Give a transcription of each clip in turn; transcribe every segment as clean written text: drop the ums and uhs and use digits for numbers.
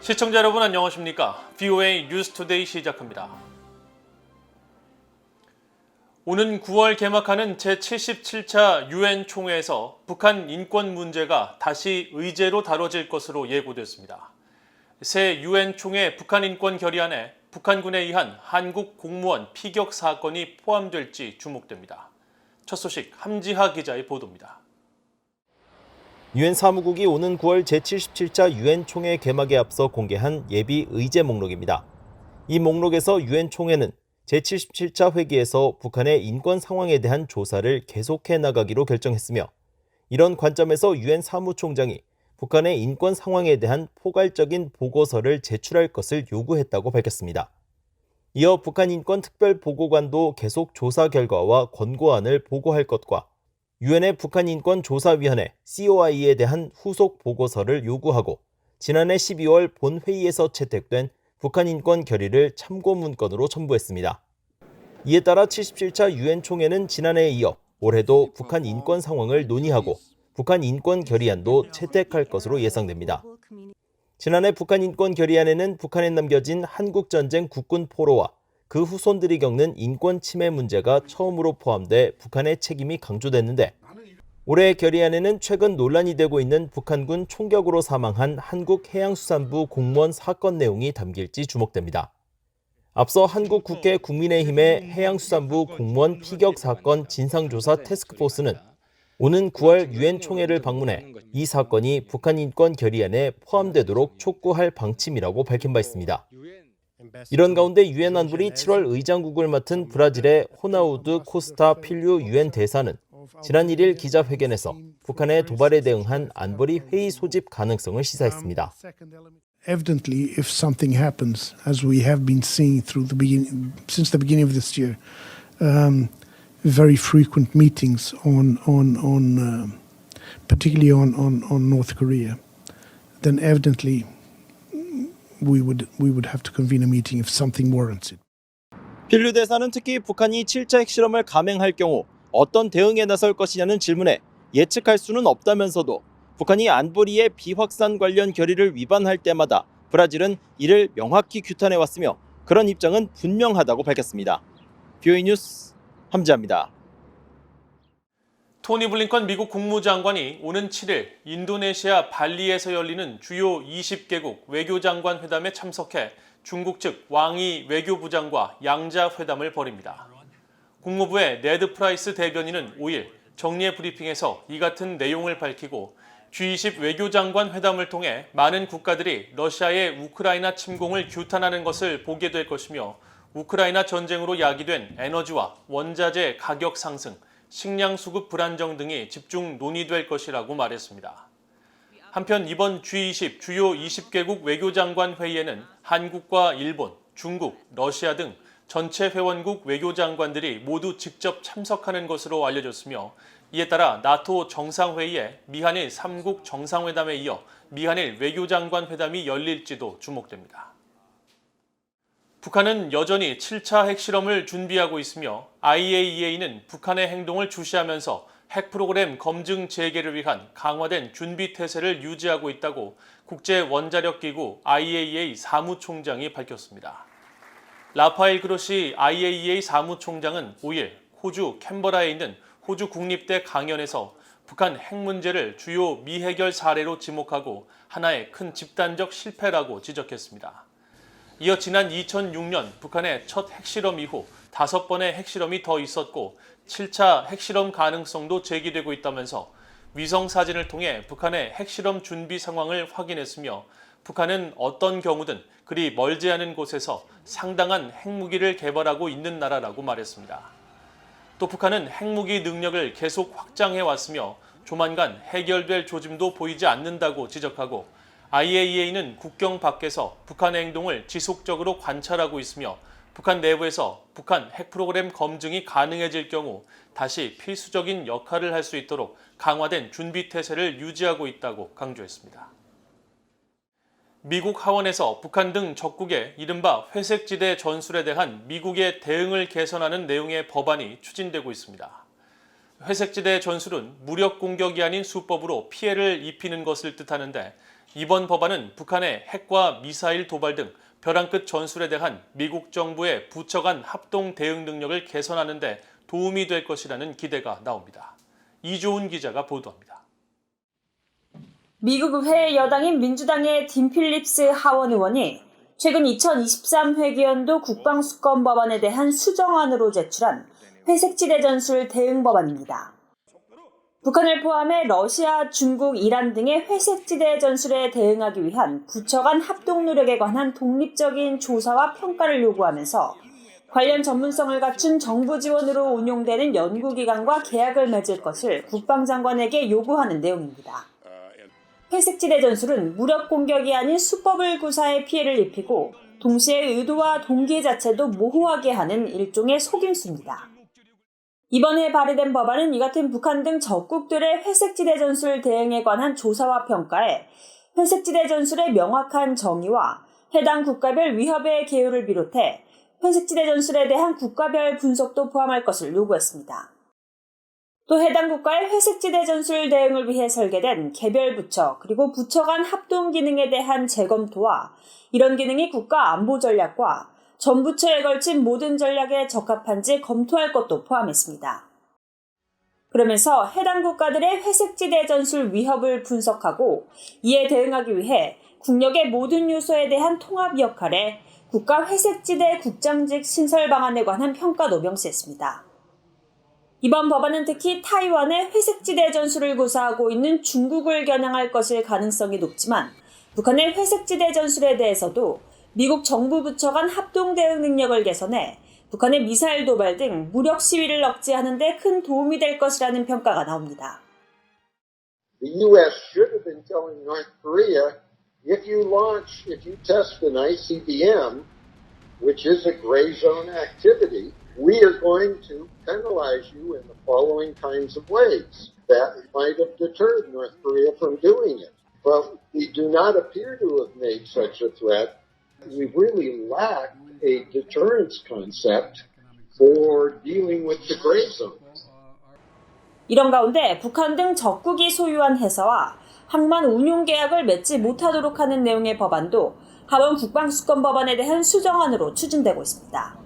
시청자 여러분 안녕하십니까? VOA 뉴스투데이 시작합니다. 오는 9월 개막하는 제77차 유엔 총회에서 북한 인권 문제가 다시 의제로 다뤄질 것으로 예고됐습니다. 새 유엔 총회 북한 인권 결의안에 북한군에 의한 한국 공무원 피격 사건이 포함될지 주목됩니다. 첫 소식 함지하 기자의 보도입니다. 유엔 사무국이 오는 9월 제77차 유엔 총회 개막에 앞서 공개한 예비 의제 목록입니다. 이 목록에서 유엔 총회는 제77차 회기에서 북한의 인권 상황에 대한 조사를 계속해 나가기로 결정했으며, 이런 관점에서 유엔 사무총장이 북한의 인권 상황에 대한 포괄적인 보고서를 제출할 것을 요구했다고 밝혔습니다. 이어 북한 인권 특별보고관도 계속 조사 결과와 권고안을 보고할 것과 유엔의 북한인권조사위원회 COI에 대한 후속 보고서를 요구하고, 지난해 12월 본회의에서 채택된 북한인권 결의를 참고 문건으로 첨부했습니다. 이에 따라 77차 유엔 총회는 지난해에 이어 올해도 북한 인권 상황을 논의하고 북한 인권 결의안도 채택할 것으로 예상됩니다. 지난해 북한 인권 결의안에는 북한에 남겨진 한국전쟁 국군 포로와 그 후손들이 겪는 인권 침해 문제가 처음으로 포함돼 북한의 책임이 강조됐는데, 올해 결의안에는 최근 논란이 되고 있는 북한군 총격으로 사망한 한국해양수산부 공무원 사건 내용이 담길지 주목됩니다. 앞서 한국국회 국민의힘의 해양수산부 공무원 피격 사건 진상조사 태스크포스는 오는 9월 유엔 총회를 방문해 이 사건이 북한 인권 결의안에 포함되도록 촉구할 방침이라고 밝힌 바 있습니다. 이런 가운데 유엔 안보리 7월 의장국을 맡은 브라질의 호나우두 코스타 필류 유엔 대사는 지난 1일 기자회견에서 북한의 도발에 대응한 안보리 회의 소집 가능성을 시사했습니다. Evidently, if something happens, as we have been seeing since the beginning of this year, very frequent meetings particularly on North Korea, then evidently we would have to convene a meeting if something warrants it. 필류 대사는 특히 북한이 7차 핵실험을 감행할 경우 어떤 대응에 나설 것이냐는 질문에 예측할 수는 없다면서도 북한이 안보리의 비확산 관련 결의를 위반할 때마다 브라질은 이를 명확히 규탄해왔으며 그런 입장은 분명하다고 밝혔습니다. VOA 뉴스 함지하입니다. 토니 블링컨 미국 국무장관이 오는 7일 인도네시아 발리에서 열리는 주요 20개국 외교장관 회담에 참석해 중국 측 왕이 외교부장과 양자 회담을 벌입니다. 국무부의 네드 프라이스 대변인은 5일 정례 브리핑에서 이 같은 내용을 밝히고, G20 외교장관 회담을 통해 많은 국가들이 러시아의 우크라이나 침공을 규탄하는 것을 보게 될 것이며, 우크라이나 전쟁으로 야기된 에너지와 원자재 가격 상승, 식량 수급 불안정 등이 집중 논의될 것이라고 말했습니다. 한편 이번 G20 주요 20개국 외교장관 회의에는 한국과 일본, 중국, 러시아 등 전체 회원국 외교장관들이 모두 직접 참석하는 것으로 알려졌으며, 이에 따라 나토 정상회의에 미한일 3국 정상회담에 이어 미한일 외교장관 회담이 열릴지도 주목됩니다. 북한은 여전히 7차 핵실험을 준비하고 있으며 IAEA는 북한의 행동을 주시하면서 핵 프로그램 검증 재개를 위한 강화된 준비 태세를 유지하고 있다고 국제원자력기구 IAEA 사무총장이 밝혔습니다. 라파엘 그로시 IAEA 사무총장은 5일 호주 캔버라에 있는 호주 국립대 강연에서 북한 핵 문제를 주요 미해결 사례로 지목하고 하나의 큰 집단적 실패라고 지적했습니다. 이어 지난 2006년 북한의 첫 핵실험 이후 5번의 핵실험이 더 있었고 7차 핵실험 가능성도 제기되고 있다면서 위성 사진을 통해 북한의 핵실험 준비 상황을 확인했으며, 북한은 어떤 경우든 그리 멀지 않은 곳에서 상당한 핵무기를 개발하고 있는 나라라고 말했습니다. 또 북한은 핵무기 능력을 계속 확장해왔으며 조만간 해결될 조짐도 보이지 않는다고 지적하고, IAEA는 국경 밖에서 북한의 행동을 지속적으로 관찰하고 있으며 북한 내부에서 북한 핵 프로그램 검증이 가능해질 경우 다시 필수적인 역할을 할 수 있도록 강화된 준비 태세를 유지하고 있다고 강조했습니다. 미국 하원에서 북한 등 적국의 이른바 회색지대 전술에 대한 미국의 대응을 개선하는 내용의 법안이 추진되고 있습니다. 회색지대 전술은 무력 공격이 아닌 수법으로 피해를 입히는 것을 뜻하는데, 이번 법안은 북한의 핵과 미사일 도발 등 벼랑 끝 전술에 대한 미국 정부의 부처 간 합동 대응 능력을 개선하는 데 도움이 될 것이라는 기대가 나옵니다. 이조은 기자가 보도합니다. 미국 의회 여당인 민주당의 딘 필립스 하원 의원이 최근 2023 회기연도 국방수권 법안에 대한 수정안으로 제출한 회색지대 전술 대응 법안입니다. 북한을 포함해 러시아, 중국, 이란 등의 회색지대 전술에 대응하기 위한 부처 간 합동 노력에 관한 독립적인 조사와 평가를 요구하면서 관련 전문성을 갖춘 정부 지원으로 운용되는 연구기관과 계약을 맺을 것을 국방장관에게 요구하는 내용입니다. 회색지대 전술은 무력 공격이 아닌 수법을 구사해 피해를 입히고 동시에 의도와 동기 자체도 모호하게 하는 일종의 속임수입니다. 이번에 발의된 법안은 이 같은 북한 등 적국들의 회색지대 전술 대응에 관한 조사와 평가에 회색지대 전술의 명확한 정의와 해당 국가별 위협의 개요를 비롯해 회색지대 전술에 대한 국가별 분석도 포함할 것을 요구했습니다. 또 해당 국가의 회색지대 전술 대응을 위해 설계된 개별 부처 그리고 부처 간 합동 기능에 대한 재검토와 이런 기능이 국가 안보 전략과 전 부처에 걸친 모든 전략에 적합한지 검토할 것도 포함했습니다. 그러면서 해당 국가들의 회색지대 전술 위협을 분석하고 이에 대응하기 위해 국력의 모든 요소에 대한 통합 역할에 국가 회색지대 국장직 신설 방안에 관한 평가도 명시했습니다. 이번 법안은 특히 타이완의 회색지대 전술을 구사하고 있는 중국을 겨냥할 것일 가능성이 높지만 북한의 회색지대 전술에 대해서도 미국 정부 부처 간 합동 대응 능력을 개선해 북한의 미사일 도발 등 무력 시위를 억제하는 데 큰 도움이 될 것이라는 평가가 나옵니다. The U.S. should have been telling North Korea, if you test an ICBM, which is a gray zone activity, we are going to penalize you in the following kinds of ways. That might have deterred North Korea from doing it. But we do not appear to have made such a threat. We really lack a deterrence concept for dealing with the gray zones. 이런 가운데 북한 등 적국이 소유한 회사와 항만 운용 계약을 맺지 못하도록 하는 내용의 법안도 하원 국방수권 법안에 대한 수정안으로 추진되고 있습니다.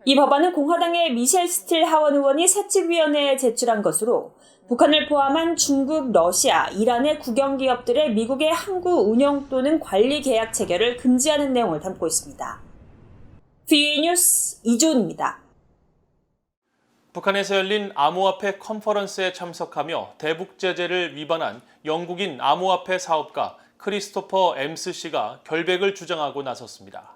이 법안은 공화당의 미셸 스틸 하원 의원이 사칙위원회에 제출한 것으로 북한을 포함한 중국, 러시아, 이란의 국영기업들의 미국의 항구 운영 또는 관리 계약 체결을 금지하는 내용을 담고 있습니다. VOA 뉴스 이조은입니다. 북한에서 열린 암호화폐 컨퍼런스에 참석하며 대북 제재를 위반한 영국인 암호화폐 사업가 크리스토퍼 엠스 씨가 결백을 주장하고 나섰습니다.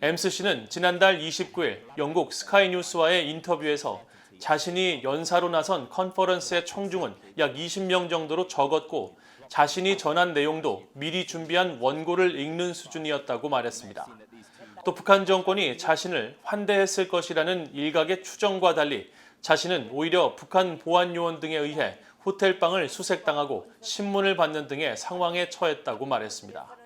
엠스 씨는 지난달 29일 영국 스카이뉴스와의 인터뷰에서 자신이 연사로 나선 컨퍼런스의 청중은 약 20명 정도로 적었고 자신이 전한 내용도 미리 준비한 원고를 읽는 수준이었다고 말했습니다. 또 북한 정권이 자신을 환대했을 것이라는 일각의 추정과 달리 자신은 오히려 북한 보안요원 등에 의해 호텔방을 수색당하고 신문을 받는 등의 상황에 처했다고 말했습니다.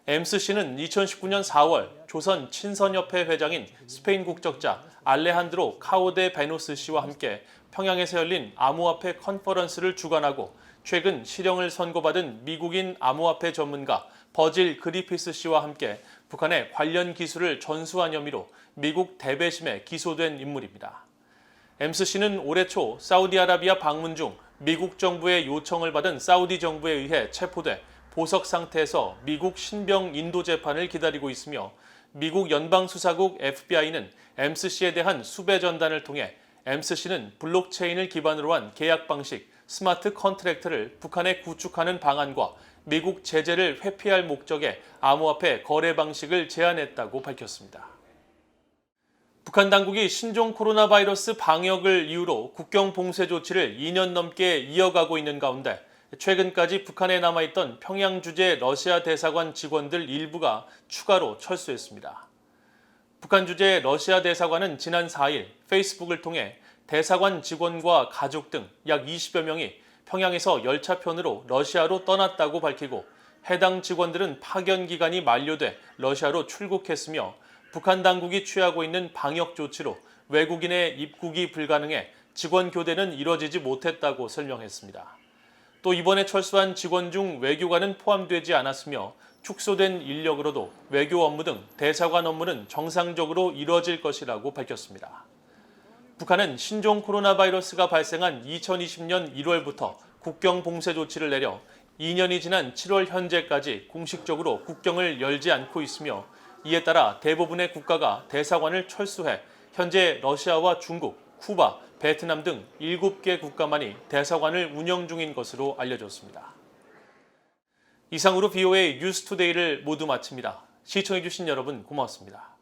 엠스 씨는 2019년 4월 조선 친선협회 회장인 스페인 국적자 알레한드로 카오데 베노스 씨와 함께 평양에서 열린 암호화폐 컨퍼런스를 주관하고 최근 실형을 선고받은 미국인 암호화폐 전문가 버질 그리피스 씨와 함께 북한의 관련 기술을 전수한 혐의로 미국 대배심에 기소된 인물입니다. 엠스 씨는 올해 초 사우디아라비아 방문 중 미국 정부의 요청을 받은 사우디 정부에 의해 체포돼 보석 상태에서 미국 신병 인도 재판을 기다리고 있으며 미국 연방수사국 FBI는 엠스 씨에 대한 수배 전단을 통해 엠스 씨는 블록체인을 기반으로 한 계약 방식 스마트 컨트랙트를 북한에 구축하는 방안과 미국 제재를 회피할 목적의 암호화폐 거래 방식을 제안했다고 밝혔습니다. 북한 당국이 신종 코로나 바이러스 방역을 이유로 국경 봉쇄 조치를 2년 넘게 이어가고 있는 가운데 최근까지 북한에 남아있던 평양 주재 러시아 대사관 직원들 일부가 추가로 철수했습니다. 북한 주재 러시아 대사관은 지난 4일 페이스북을 통해 대사관 직원과 가족 등 약 20여 명이 평양에서 열차편으로 러시아로 떠났다고 밝히고 해당 직원들은 파견 기간이 만료돼 러시아로 출국했으며 북한 당국이 취하고 있는 방역 조치로 외국인의 입국이 불가능해 직원 교대는 이뤄지지 못했다고 설명했습니다. 또 이번에 철수한 직원 중 외교관은 포함되지 않았으며 축소된 인력으로도 외교 업무 등 대사관 업무는 정상적으로 이뤄질 것이라고 밝혔습니다. 북한은 신종 코로나 바이러스가 발생한 2020년 1월부터 국경 봉쇄 조치를 내려 2년이 지난 7월 현재까지 공식적으로 국경을 열지 않고 있으며 이에 따라 대부분의 국가가 대사관을 철수해 현재 러시아와 중국, 쿠바, 베트남 등 7개 국가만이 대사관을 운영 중인 것으로 알려졌습니다. 이상으로 BOA 뉴스투데이를 모두 마칩니다. 시청해주신 여러분 고맙습니다.